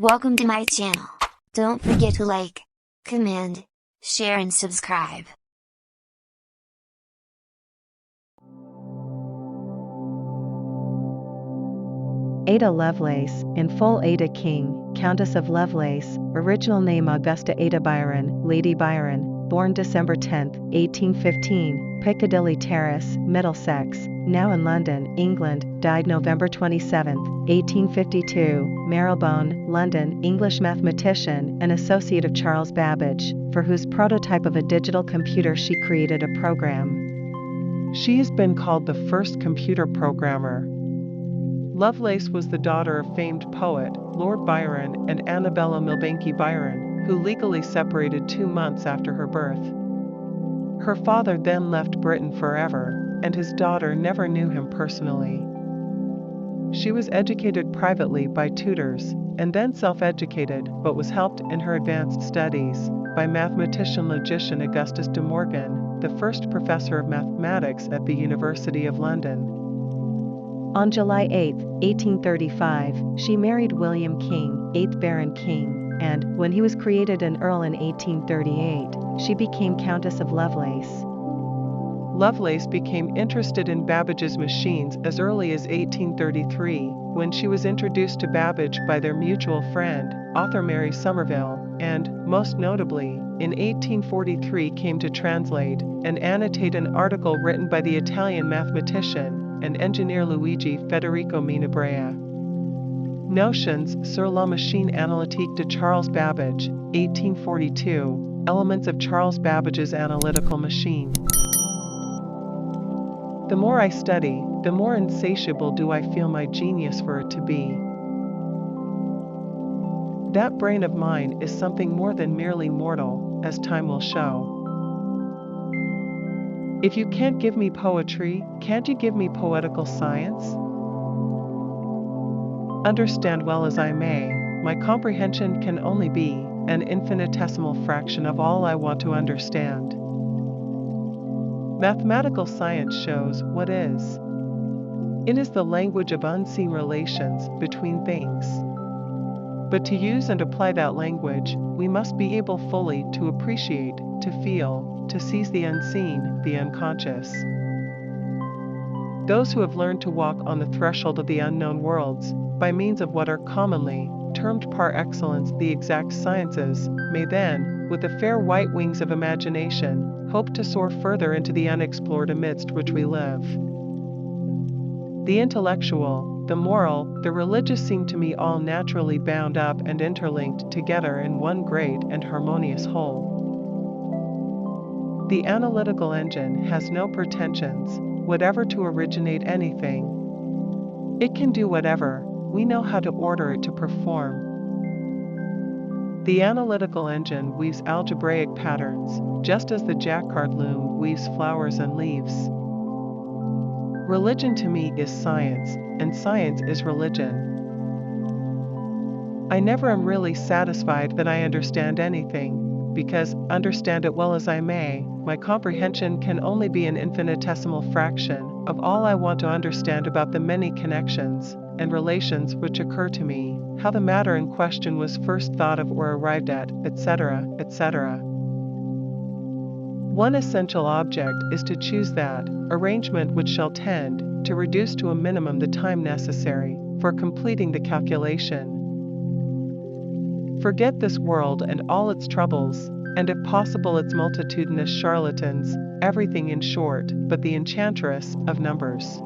Welcome to my channel. Don't forget to like, comment, share and subscribe. Ada Lovelace, in full Ada King, Countess of Lovelace, original name Augusta Ada Byron, Lady Byron, born December 10, 1815, Piccadilly Terrace, Middlesex, now in London, England, died November 27, 1852, Marylebone, London, English mathematician and associate of Charles Babbage, for whose prototype of a digital computer she created a program. She has been called the first computer programmer. Lovelace was the daughter of famed poet, Lord Byron and Annabella Milbanke Byron, who legally separated 2 months after her birth. Her father then left Britain forever, and his daughter never knew him personally. She was educated privately by tutors, and then self-educated, but was helped in her advanced studies by mathematician-logician Augustus De Morgan, the first professor of mathematics at the University of London. On July 8, 1835, she married William King, 8th Baron King, and, when he was created an earl in 1838, she became Countess of Lovelace. Lovelace became interested in Babbage's machines as early as 1833, when she was introduced to Babbage by their mutual friend, author Mary Somerville, and, most notably, in 1843 came to translate and annotate an article written by the Italian mathematician and engineer Luigi Federico Minabrea. Notions sur la machine analytique de Charles Babbage, 1842, elements of Charles Babbage's analytical machine. The more I study, the more insatiable do I feel my genius for it to be. That brain of mine is something more than merely mortal, as time will show. If you can't give me poetry, can't you give me poetical science? Understand well as I may, my comprehension can only be an infinitesimal fraction of all I want to understand. Mathematical science shows what is. It is the language of unseen relations between things. But to use and apply that language, we must be able fully to appreciate, to feel, to seize the unseen, the unconscious. Those who have learned to walk on the threshold of the unknown worlds, by means of what are commonly termed par excellence the exact sciences, may then, with the fair white wings of imagination, hope to soar further into the unexplored amidst which we live. The intellectual, the moral, the religious seem to me all naturally bound up and interlinked together in one great and harmonious whole. The analytical engine has no pretensions whatever to originate anything. It can do whatever, we know how to order it to perform. The analytical engine weaves algebraic patterns, just as the jacquard loom weaves flowers and leaves. Religion to me is science, and science is religion. I never am really satisfied that I understand anything, because, understand it well as I may, my comprehension can only be an infinitesimal fraction of all I want to understand about the many connections and relations which occur to me, how the matter in question was first thought of or arrived at, etc., etc. One essential object is to choose that arrangement which shall tend to reduce to a minimum the time necessary for completing the calculation. Forget this world and all its troubles, and if possible its multitudinous charlatans, everything in short but the enchantress of numbers.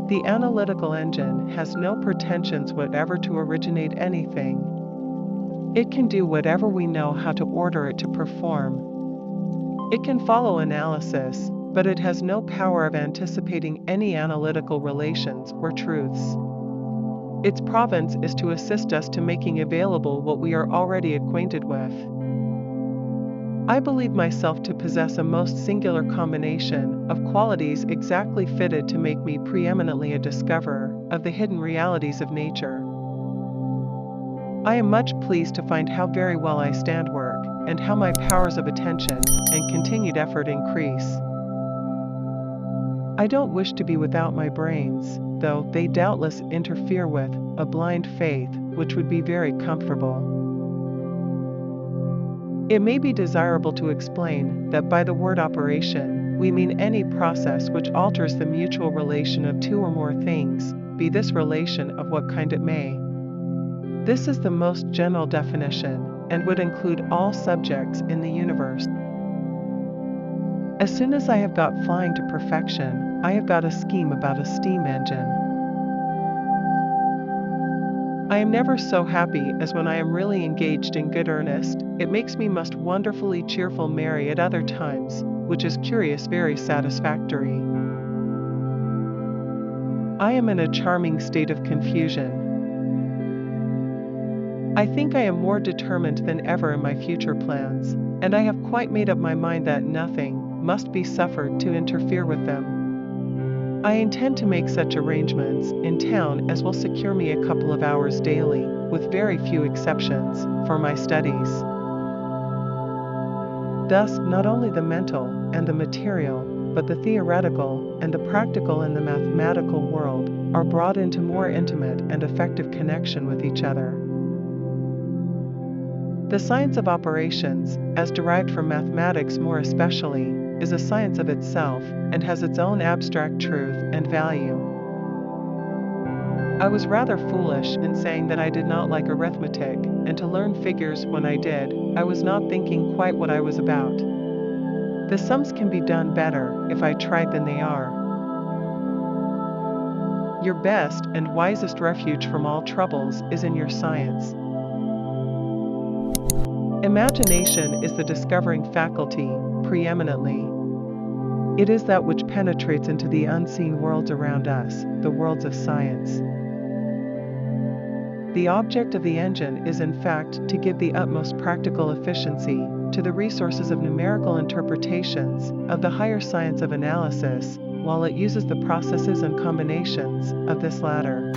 The analytical engine has no pretensions whatever to originate anything. It can do whatever we know how to order it to perform. It can follow analysis, but it has no power of anticipating any analytical relations or truths. Its province is to assist us to making available what we are already acquainted with. I believe myself to possess a most singular combination of qualities exactly fitted to make me preeminently a discoverer of the hidden realities of nature. I am much pleased to find how very well I stand work, and how my powers of attention and continued effort increase. I don't wish to be without my brains, though they doubtless interfere with a blind faith, which would be very comfortable. It may be desirable to explain that by the word operation, we mean any process which alters the mutual relation of two or more things, be this relation of what kind it may. This is the most general definition, and would include all subjects in the universe. As soon as I have got flying to perfection, I have got a scheme about a steam engine. I am never so happy as when I am really engaged in good earnest. It makes me most wonderfully cheerful merry at other times, which is curious very satisfactory. I am in a charming state of confusion. I think I am more determined than ever in my future plans, and I have quite made up my mind that nothing must be suffered to interfere with them. I intend to make such arrangements in town as will secure me a couple of hours daily, with very few exceptions, for my studies. Thus, not only the mental and the material, but the theoretical and the practical and the mathematical world are brought into more intimate and effective connection with each other. The science of operations, as derived from mathematics more especially, is a science of itself, and has its own abstract truth and value. I was rather foolish in saying that I did not like arithmetic, and to learn figures when I did, I was not thinking quite what I was about. The sums can be done better, if I tried, than they are. Your best and wisest refuge from all troubles is in your science. Imagination is the discovering faculty, preeminently. It is that which penetrates into the unseen worlds around us, the worlds of science. The object of the engine is in fact to give the utmost practical efficiency to the resources of numerical interpretations of the higher science of analysis, while it uses the processes and combinations of this latter.